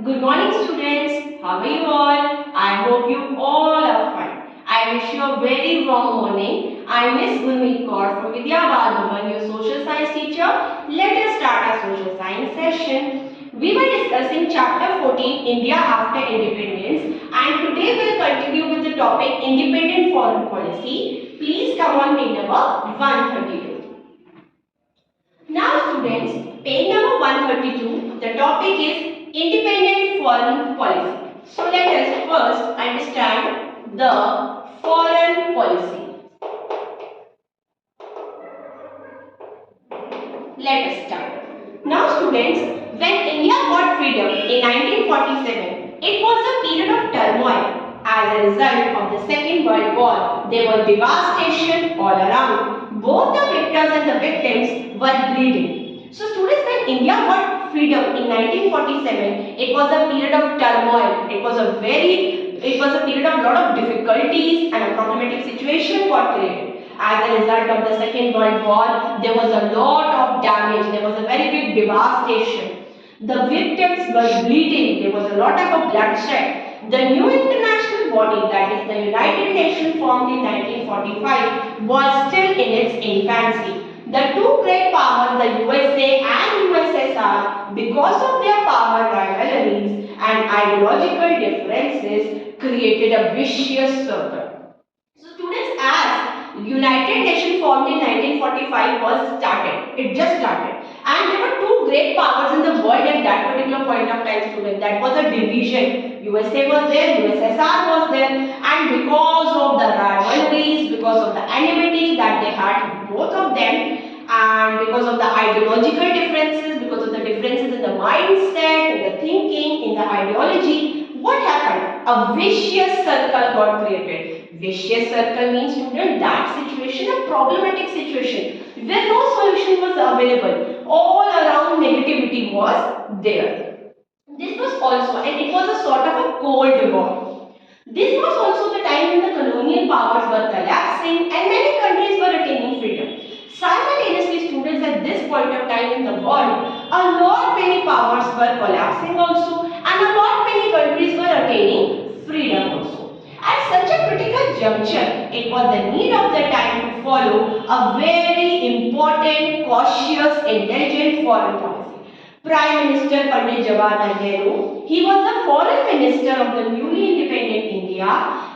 Good morning students. How are you all? I hope you all are fine. I wish you a very warm morning. I am Miss Gurmeet Kaur from Vidya Bal Bhawan, your social science teacher. Let us start our social science session. We were discussing chapter 14 India after independence and today we will continue with the topic independent foreign policy. Please come on page number 132. Now students, page number 132, the topic is independent foreign policy. So let us first understand the foreign policy. Let us start. Now students, when India got freedom in 1947, it was a period of turmoil. As a result of the Second World War, there was devastation all around. Both the victors and the victims were bleeding. So students, when India got freedom in 1947, it was a period of turmoil. It was a period of lot of difficulties and a problematic situation got created. As a result of the Second World War, there was a lot of damage. There was a very big devastation. The victims were bleeding. There was a lot of bloodshed. The new international body, that is the United Nations, formed in 1945, was still in its infancy. The two great powers, the USA and USSR, because of their power rivalries and ideological differences, created a vicious circle. So students, as United Nations formed in 1945 it just started. And there were two great powers in the world at that particular point of time, students. That was a division. USA was there, USSR was there, and because of the rivalries, because of the enmity that they had, both of them, and because of the ideological differences, because of the differences in the mindset, in the thinking, in the ideology, what happened? A vicious circle got created. Vicious circle means, student, that situation, a problematic situation where no solution was available. All around negativity was there. This was also, and it was a sort of a cold war. This was also the time when the colonial powers were collapsing and many countries were attaining freedom. Simultaneously, students, at this point of time in the world, a lot many powers were collapsing also and a lot many countries were attaining freedom also. At such a critical juncture, it was the need of the time to follow a very important, cautious, intelligent foreign policy. Prime Minister Pandit Jawaharlal Nehru, he was the foreign minister of the newly independent India.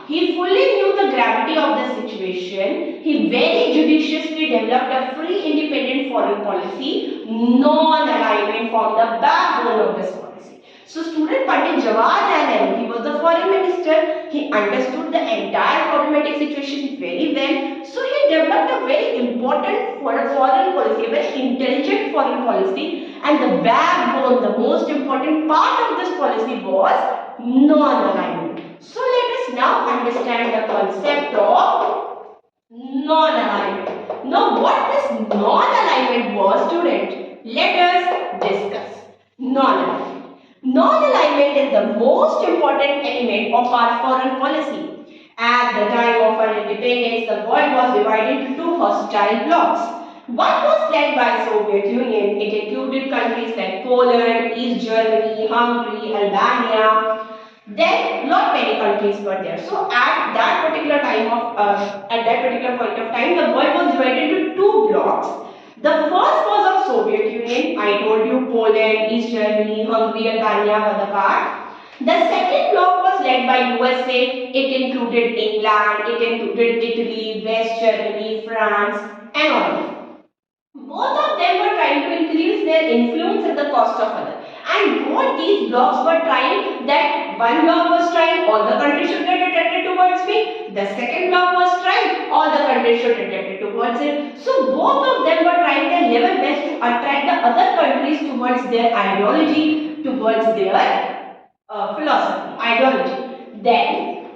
He fully knew the gravity of the situation. He very judiciously developed a free independent foreign policy. Non-alignment formed the backbone of this policy. So student Pandit Jawaharlal Nehru, he was the foreign minister. He understood the entire problematic situation very well. So he developed a very important foreign policy, a very intelligent foreign policy. And the backbone, the most important part of this policy was non-alignment. So let us now understand the concept of non-alignment. Now what this non-alignment was, student? Let us discuss. Non-alignment. Non-alignment is the most important element of our foreign policy. At the time of our independence, the world was divided into two hostile blocs. One was led by Soviet Union. It included countries like Poland, East Germany, Hungary, Albania. Then not many countries were there. So at that particular point of time, the world was divided into two blocks. The first was of Soviet Union. I told you Poland, East Germany, Hungary, Albania were the part. The second bloc was led by USA. It included England, it included Italy, West Germany, France, and all of them. Both of them were trying to increase their influence at the cost of others. And both these blocks were trying that one bloc was trying all the countries should get attracted towards me. The second bloc was trying all the countries should get attracted towards it. So both of them were trying their level best to attract the other countries towards their ideology, towards their philosophy, ideology. Then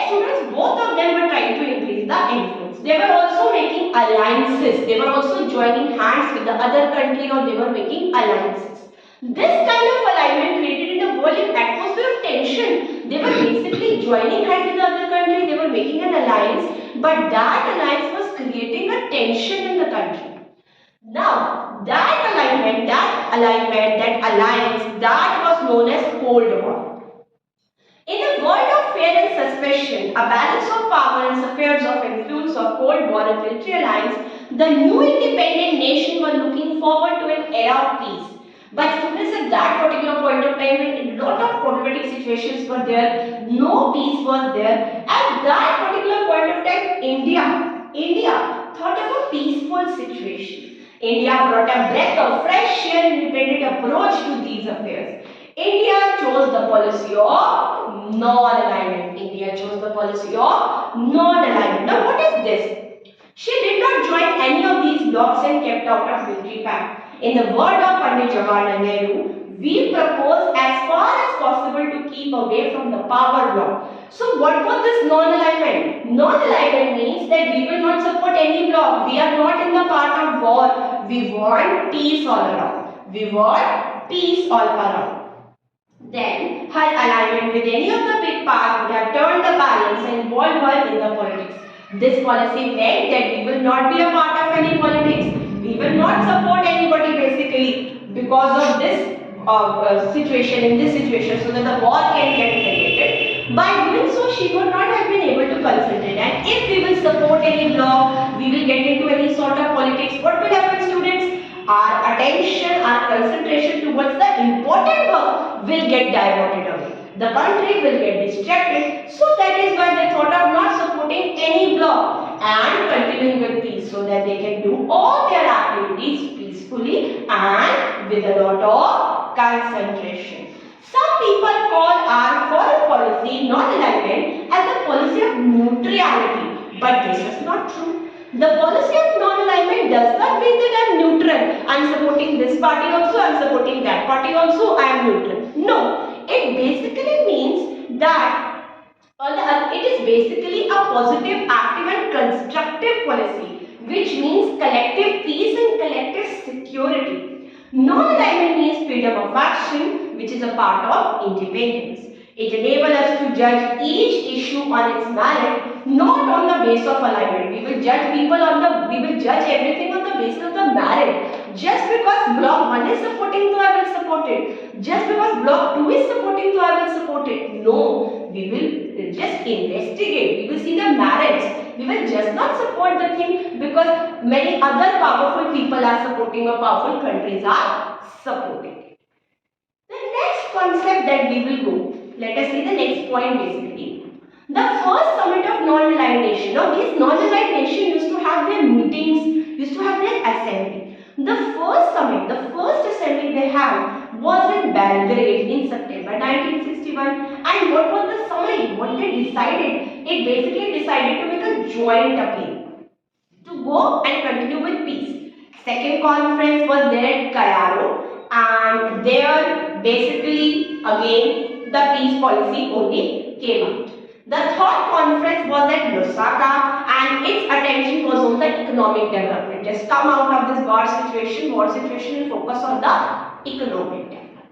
students, both of them were trying to increase the influence. They were also making alliances. They were also joining hands with the other country, or they were making alliances. This kind of alignment created in the world an atmosphere of tension. They were basically joining hands with the other country. They were making an alliance, but that alliance was creating a tension in the country. Now, that alliance that alliance, that was known as Cold War. In a world of fear and suspicion, a balance of power and spheres of influence of Cold War and military alliance, the new independent nation were looking forward to an era of peace. But students, at that particular point of time, when a lot of problematic situations were there, no peace was there. At that particular point of time, India thought of a peaceful situation. India brought a breath of fresh air and independent approach to these affairs. India chose the policy of non-alignment. India chose the policy of non-alignment. Now what is this? She did not join any of these blocs and kept out of military pact. In the word of Pandit Jawaharlal Nehru, we propose as far as possible to keep away from the power bloc. So what was this non-alignment? Non-alignment means that we will not support any bloc. We are not in the part of war. We want peace all around. We want peace all around. Then her alignment with any of the big powers would have turned the balance and involved her in the politics. This policy meant that we will not be a part of any politics. We will not support anybody basically because of this situation, in this situation, so that the war can get created. By doing so, she would not have been able to concentrate. And if we will support any bloc, we will get into any sort of politics. What will happen, students? Our attention, our concentration towards the important work will get diverted away. The country will get distracted. So that is why they thought of not supporting any bloc and continuing with peace, so that they can do all their activities peacefully and with a lot of concentration. Some people call our foreign policy non-alignment as a policy of neutrality, but this is not true. The policy of non-alignment does not mean that I am neutral. I am supporting this party also, I am supporting that party also, I am neutral. No, it basically means that it is basically a positive, active and constructive policy, which means collective peace and collective security. Non-alignment means freedom of action, which is a part of independence. It enables us to judge each issue on its merit, not on the basis of alignment. We will judge everything on the basis of the merit. Just because bloc 1 is supporting, so I will support it. Just because bloc 2 is supporting, so I will support it. No, we will just investigate. We will see the merits. We will just not support the thing because many other powerful people are supporting or powerful countries are supporting. The next concept that we will go. Let us see the next point basically. The first summit of non-aligned nation. Now these non-aligned nations used to have their meetings, used to have their assembly. The first summit, the first assembly they had was in Belgrade in September 1961. And what was the summary? What they decided? It basically decided to make a joint appeal to go and continue with peace. Second conference was there at Cairo, and there basically again the peace policy only came out. The third conference was at Lusaka and its attention was on the economic development. Just come out of this war situation and focus on the economic development.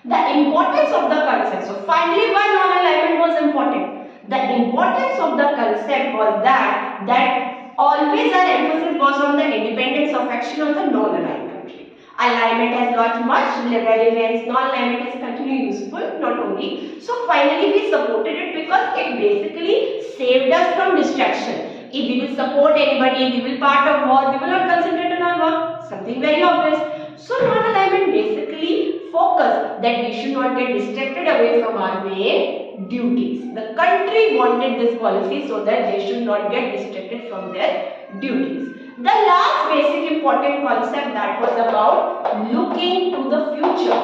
The importance of the concept. So finally why non-alignment was important? The importance of the concept was that always our emphasis was on the independence of action of the non-aligned country. Alignment has got much relevance, non-alignment is continually useful, not only. So finally we supported it because it basically saved us from distraction. If we will support anybody, we will part of war, we will not concentrate on our work, something very obvious. So non-alignment basically focus that we should not get distracted away from our main duties. The country wanted this policy so that they should not get distracted from their duties. The last basic important concept that was about looking to the future.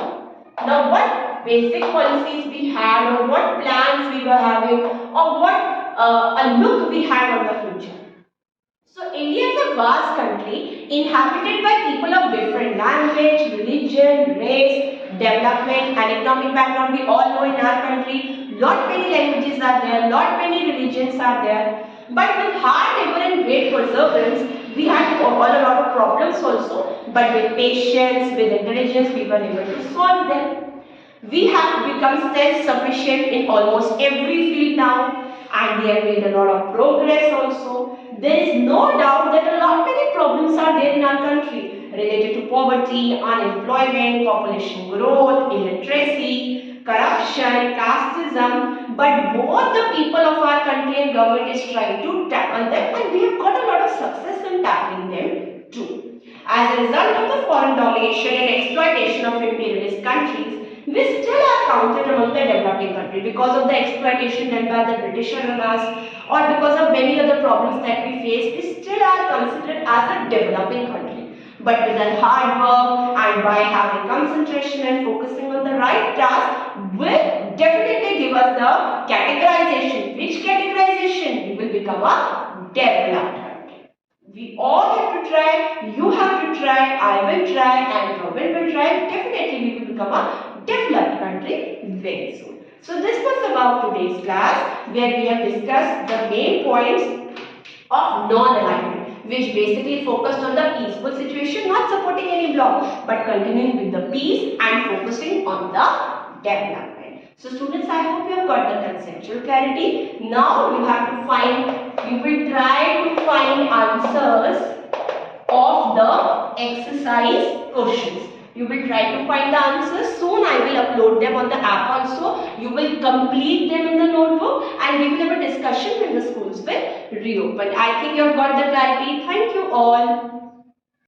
Now what basic policies we had or what plans we were having or what a look we had on the future. So India is a vast country inhabited by people of different language, religion, race, development and economic background. We all know in our country lot many languages are there, lot many religions are there. But with hard labor and great perseverance, we had a lot of problems also. But with patience, with intelligence, we were able to solve them. We have become self-sufficient in almost every field now. And we have made a lot of progress also. There is no doubt that a lot many problems are there in our country. related to poverty, unemployment, population growth, illiteracy, corruption, casteism. But both the people of our country and government is trying to tackle them, and we have got a lot of success in tackling them too. As a result of the foreign domination and exploitation of imperialist countries, we still are counted among the developing countries because of the exploitation done by the British on us, or because of many other problems that we face. We still are considered as a developing country. But with our hard work and by having concentration and focusing on the right task will definitely give us the categorization. Which categorization? We will become a developed country. We all have to try, you have to try, I will try, and Robin will try. Definitely we will become a developed country very soon. So this was about today's class, where we have discussed the main points of non-alignment, which basically focused on the peaceful situation, not supporting any bloc, but continuing with the peace and focusing on the development. So students, I hope you have got the conceptual clarity. Now you have to find, you will try to find answers of the exercise questions. You will try to find the answers. Soon I will upload them on the app also. You will complete them in the notebook, and we will have a discussion when the schools will reopen. I think you have got the clarity. Thank you all.